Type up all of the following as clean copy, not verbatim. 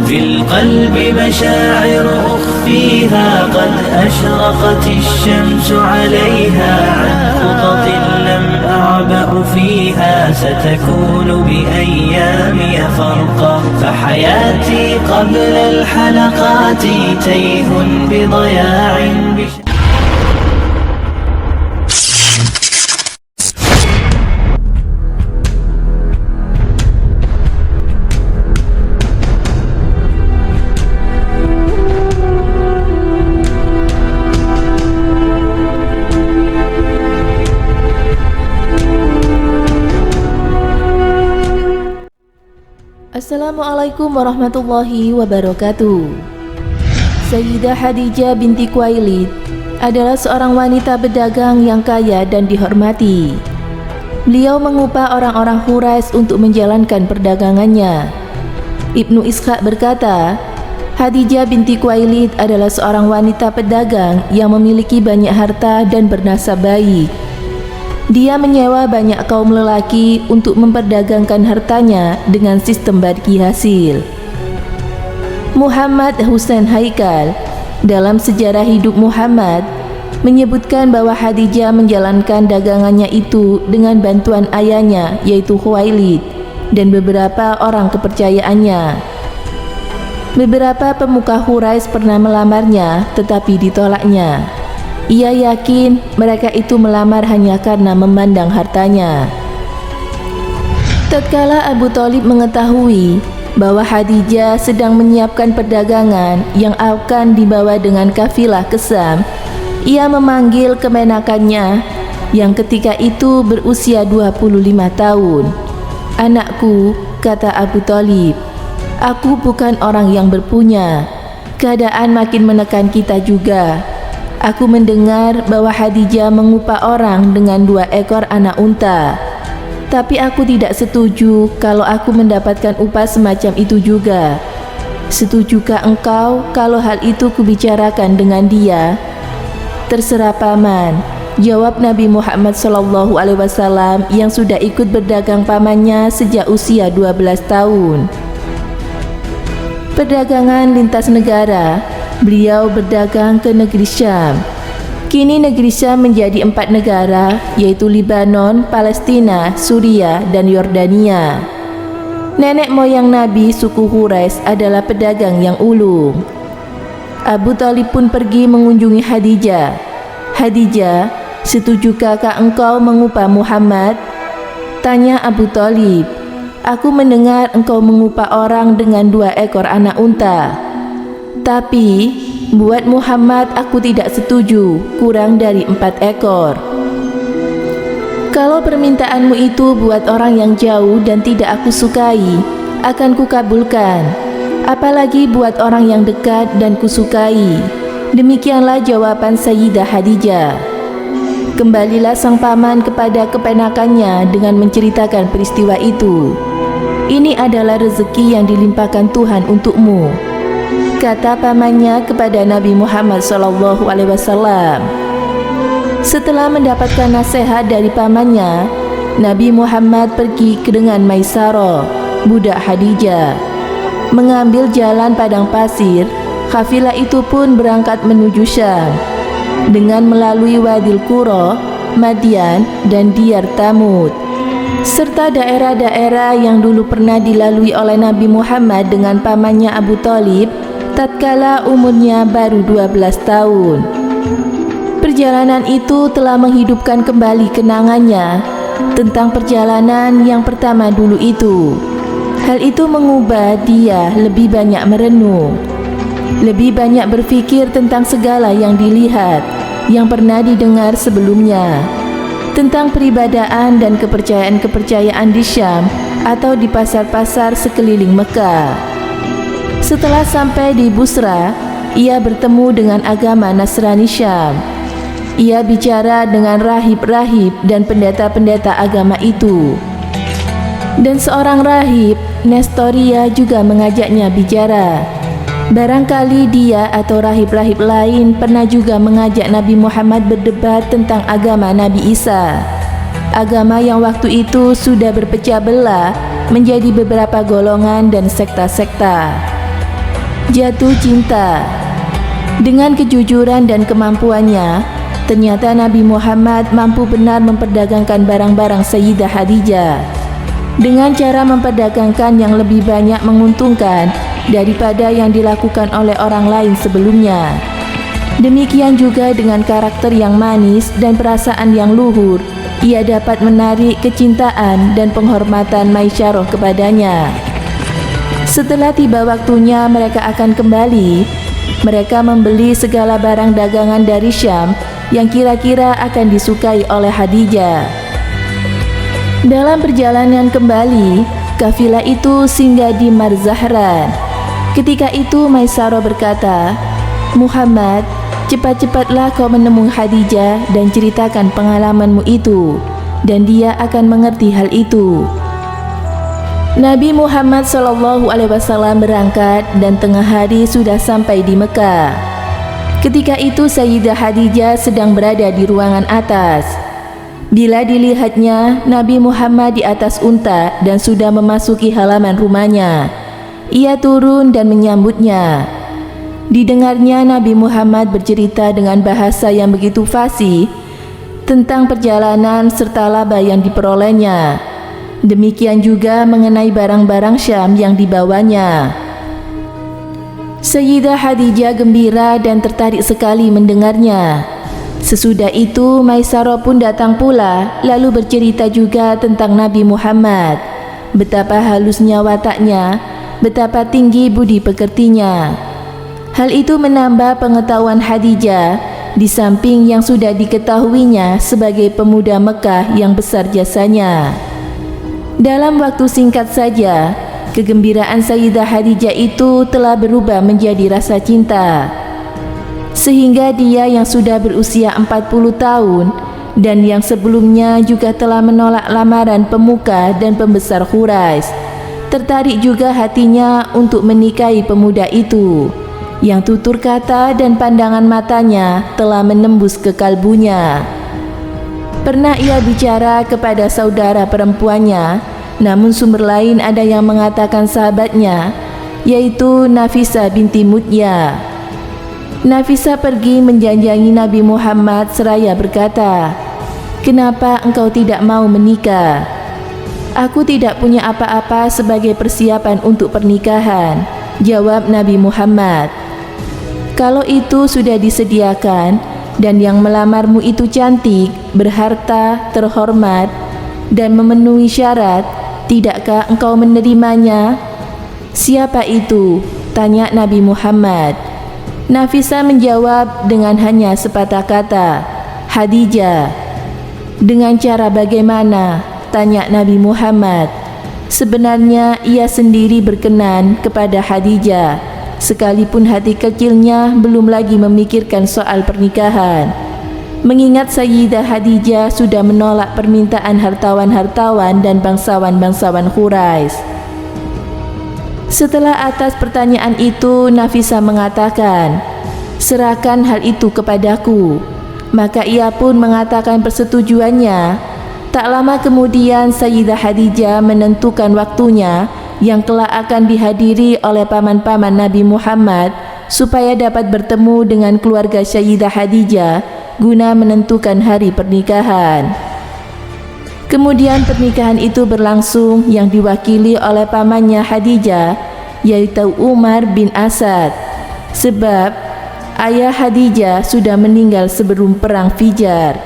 في القلب مشاعر أخفيها قد أشرقت الشمس عليها عن خطط لم أعبأ فيها ستكون بأيامي فرقا فحياتي قبل الحلقات تيه بضياع Assalamualaikum warahmatullahi wabarakatuh. Sayyidah Khadijah binti Khuwailid adalah seorang wanita pedagang yang kaya dan dihormati. Beliau mengupah orang-orang Quraisy untuk menjalankan perdagangannya. Ibnu Ishaq berkata, Khadijah binti Khuwailid adalah seorang wanita pedagang yang memiliki banyak harta dan bernasab baik. Dia menyewa banyak kaum lelaki untuk memperdagangkan hartanya dengan sistem bagi hasil. Muhammad Husain Haikal dalam sejarah hidup Muhammad menyebutkan bahwa Khadijah menjalankan dagangannya itu dengan bantuan ayahnya yaitu Khuwailid dan beberapa orang kepercayaannya. Beberapa pemuka Quraisy pernah melamarnya tetapi ditolaknya. Ia yakin mereka itu melamar hanya karena memandang hartanya. Tatkala Abu Thalib mengetahui bahwa Khadijah sedang menyiapkan perdagangan yang akan dibawa dengan kafilah ke Syam, ia memanggil kemenakannya yang ketika itu berusia 25 tahun. "Anakku," kata Abu Thalib, "aku bukan orang yang berpunya. Keadaan makin menekan kita juga. Aku mendengar bahwa Khadijah mengupah orang dengan 2 ekor anak unta. Tapi aku tidak setuju kalau aku mendapatkan upah semacam itu juga. Setujukah engkau kalau hal itu kubicarakan dengan dia?" "Terserah paman," jawab Nabi Muhammad SAW yang sudah ikut berdagang pamannya sejak usia 12 tahun. Perdagangan lintas negara. Beliau berdagang ke negeri Syam. Kini negeri Syam menjadi 4 negara, yaitu Libanon, Palestina, Suriah, dan Yordania. Nenek moyang Nabi suku Quraisy adalah pedagang yang ulung. Abu Thalib pun pergi mengunjungi Khadijah. "Khadijah, setujukah engkau mengupah Muhammad?" tanya Abu Thalib. "Aku mendengar engkau mengupah orang dengan 2 ekor anak unta. Tapi buat Muhammad aku tidak setuju kurang dari 4 ekor. Kalau permintaanmu itu buat orang yang jauh dan tidak aku sukai, akan kukabulkan. Apalagi buat orang yang dekat dan kusukai." Demikianlah jawaban Sayyidah Khadijah. Kembalilah sang paman kepada kepenakannya dengan menceritakan peristiwa itu. "Ini adalah rezeki yang dilimpahkan Tuhan untukmu," kata pamannya kepada Nabi Muhammad SAW. Setelah mendapatkan nasihat dari pamannya, Nabi Muhammad pergi dengan Maisarah, budak Khadijah. Mengambil jalan padang pasir, kafilah itu pun berangkat menuju Syam dengan melalui Wadil Qura, Madian, dan Diyar Thamud, serta daerah-daerah yang dulu pernah dilalui oleh Nabi Muhammad dengan pamannya Abu Thalib tatkala umurnya baru 12 tahun. Perjalanan itu telah menghidupkan kembali kenangannya tentang perjalanan yang pertama dulu itu. Hal itu mengubah dia lebih banyak merenung, lebih banyak berpikir tentang segala yang dilihat, yang pernah didengar sebelumnya, tentang peribadaan dan kepercayaan-kepercayaan di Syam atau di pasar-pasar sekeliling Mekah. Setelah sampai di Busra, ia bertemu dengan agama Nasrani Syam. Ia bicara dengan rahib-rahib dan pendeta-pendeta agama itu. Dan seorang rahib, Nestoria, juga mengajaknya bicara. Barangkali dia atau rahib-rahib lain pernah juga mengajak Nabi Muhammad berdebat tentang agama Nabi Isa. Agama yang waktu itu sudah berpecah belah menjadi beberapa golongan dan sekta-sekta. Jatuh cinta. Dengan kejujuran dan kemampuannya, ternyata Nabi Muhammad mampu benar memperdagangkan barang-barang Sayyidah Khadijah dengan cara memperdagangkan yang lebih banyak menguntungkan daripada yang dilakukan oleh orang lain sebelumnya. Demikian juga dengan karakter yang manis dan perasaan yang luhur, ia dapat menarik kecintaan dan penghormatan Maisyarah kepadanya. Setelah tiba waktunya mereka akan kembali, mereka membeli segala barang dagangan dari Syam yang kira-kira akan disukai oleh Khadijah. Dalam perjalanan kembali, kafilah itu singgah di Marzahran. Ketika itu Maisarah berkata, "Muhammad, cepat-cepatlah kau menemui Khadijah dan ceritakan pengalamanmu itu, dan dia akan mengerti hal itu." Nabi Muhammad SAW berangkat dan tengah hari sudah sampai di Mekah. Ketika itu Sayyidah Khadijah sedang berada di ruangan atas. Bila dilihatnya Nabi Muhammad di atas unta dan sudah memasuki halaman rumahnya, ia turun dan menyambutnya. Didengarnya Nabi Muhammad bercerita dengan bahasa yang begitu fasih tentang perjalanan serta laba yang diperolehnya. Demikian juga mengenai barang-barang Syam yang dibawanya. Sayyidah Khadijah gembira dan tertarik sekali mendengarnya. Sesudah itu Maisarah pun datang pula, lalu bercerita juga tentang Nabi Muhammad, betapa halusnya wataknya, betapa tinggi budi pekertinya. Hal itu menambah pengetahuan Khadijah, di samping yang sudah diketahuinya sebagai pemuda Mekah yang besar jasanya. Dalam waktu singkat saja, kegembiraan Sayyidah Khadijah itu telah berubah menjadi rasa cinta. Sehingga dia yang sudah berusia 40 tahun dan yang sebelumnya juga telah menolak lamaran pemuka dan pembesar Quraisy, tertarik juga hatinya untuk menikahi pemuda itu, yang tutur kata dan pandangan matanya telah menembus ke kalbunya. Pernah ia bicara kepada saudara perempuannya, namun sumber lain ada yang mengatakan sahabatnya, yaitu Nafisah binti Mutya. Nafisah pergi menjanjangi Nabi Muhammad seraya berkata, "Kenapa engkau tidak mau menikah?" "Aku tidak punya apa-apa sebagai persiapan untuk pernikahan," jawab Nabi Muhammad. "Kalau itu sudah disediakan dan yang melamarmu itu cantik, berharta, terhormat, dan memenuhi syarat, tidakkah engkau menerimanya?" "Siapa itu?" tanya Nabi Muhammad. Nafisah menjawab dengan hanya sepatah kata, "Khadijah." "Dengan cara bagaimana?" tanya Nabi Muhammad. Sebenarnya ia sendiri berkenan kepada Khadijah, sekalipun hati kecilnya belum lagi memikirkan soal pernikahan. Mengingat Sayyidah Khadijah sudah menolak permintaan hartawan-hartawan dan bangsawan-bangsawan Quraisy. Setelah atas pertanyaan itu, Nafisah mengatakan, "Serahkan hal itu kepadaku." Maka ia pun mengatakan persetujuannya. Tak lama kemudian Sayyidah Khadijah menentukan waktunya yang kelak akan dihadiri oleh paman-paman Nabi Muhammad supaya dapat bertemu dengan keluarga Sayyidah Khadijah guna menentukan hari pernikahan. Kemudian pernikahan itu berlangsung yang diwakili oleh pamannya Khadijah, yaitu Umar bin Asad, sebab ayah Khadijah sudah meninggal sebelum perang Fijar.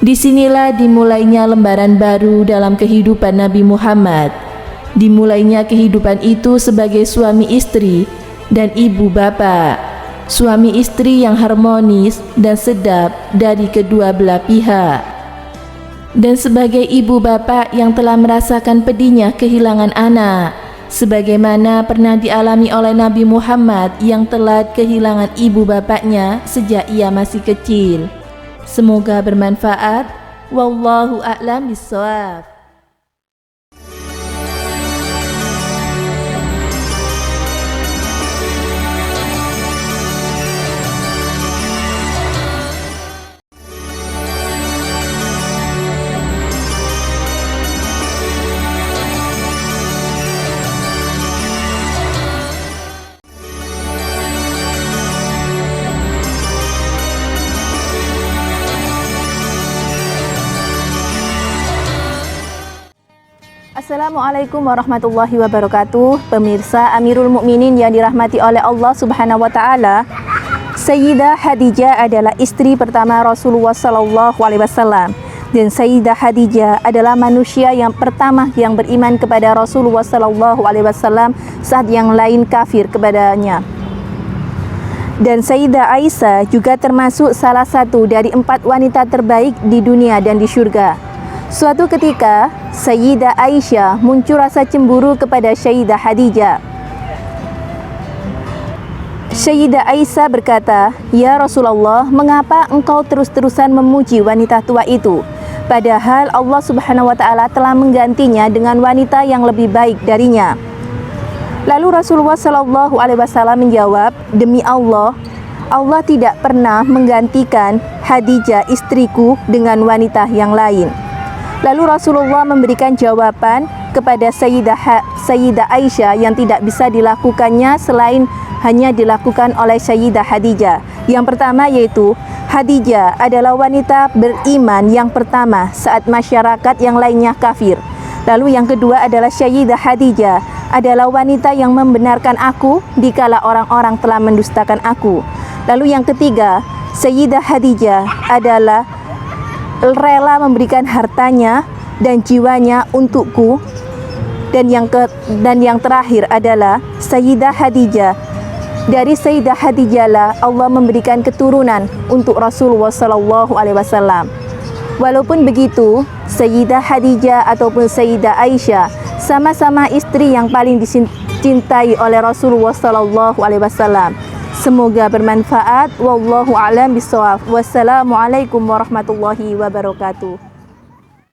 Disinilah dimulainya lembaran baru dalam kehidupan Nabi Muhammad. Dimulainya kehidupan itu sebagai suami istri dan ibu bapa, suami istri yang harmonis dan sedap dari kedua belah pihak. Dan sebagai ibu bapa yang telah merasakan pedihnya kehilangan anak, sebagaimana pernah dialami oleh Nabi Muhammad yang telah kehilangan ibu bapaknya sejak ia masih kecil. Semoga bermanfaat. Wallahu a'lam bishawab. Assalamualaikum warahmatullahi wabarakatuh. Pemirsa Amirul Mukminin yang dirahmati oleh Allah Subhanahu wa taala, Sayyidah Khadijah adalah istri pertama Rasulullah sallallahu alaihi wasallam, dan Sayyidah Khadijah adalah manusia yang pertama yang beriman kepada Rasulullah sallallahu alaihi wasallam saat yang lain kafir kepadanya. Dan Sayyidah Aisyah juga termasuk salah satu dari 4 wanita terbaik di dunia dan di syurga. Suatu ketika, Sayyidah Aisyah muncul rasa cemburu kepada Sayyidah Khadijah. Sayyidah Aisyah berkata, "Ya Rasulullah, mengapa engkau terus-terusan memuji wanita tua itu? Padahal Allah Subhanahu wa taala telah menggantinya dengan wanita yang lebih baik darinya." Lalu Rasulullah sallallahu alaihi wasallam menjawab, "Demi Allah, Allah tidak pernah menggantikan Khadijah istriku dengan wanita yang lain." Lalu Rasulullah memberikan jawaban kepada Sayyidah Aisyah yang tidak bisa dilakukannya selain hanya dilakukan oleh Sayyidah Khadijah. Yang pertama yaitu, Khadijah adalah wanita beriman yang pertama saat masyarakat yang lainnya kafir. Lalu yang kedua adalah Sayyidah Khadijah adalah wanita yang membenarkan aku dikala orang-orang telah mendustakan aku. Lalu yang ketiga, Sayyidah Khadijah adalah rela memberikan hartanya dan jiwanya untukku. Dan yang terakhir adalah Sayyidah Khadijah. Dari Sayyidah Khadijah lah Allah memberikan keturunan untuk Rasulullah sallallahu alaihi wasallam. Walaupun begitu, Sayyidah Khadijah ataupun Sayyidah Aisyah sama-sama istri yang paling dicintai oleh Rasulullah sallallahu alaihi wasallam. Semoga bermanfaat. Wallahu a'lam bishawab. Wassalamualaikum warahmatullahi wabarakatuh.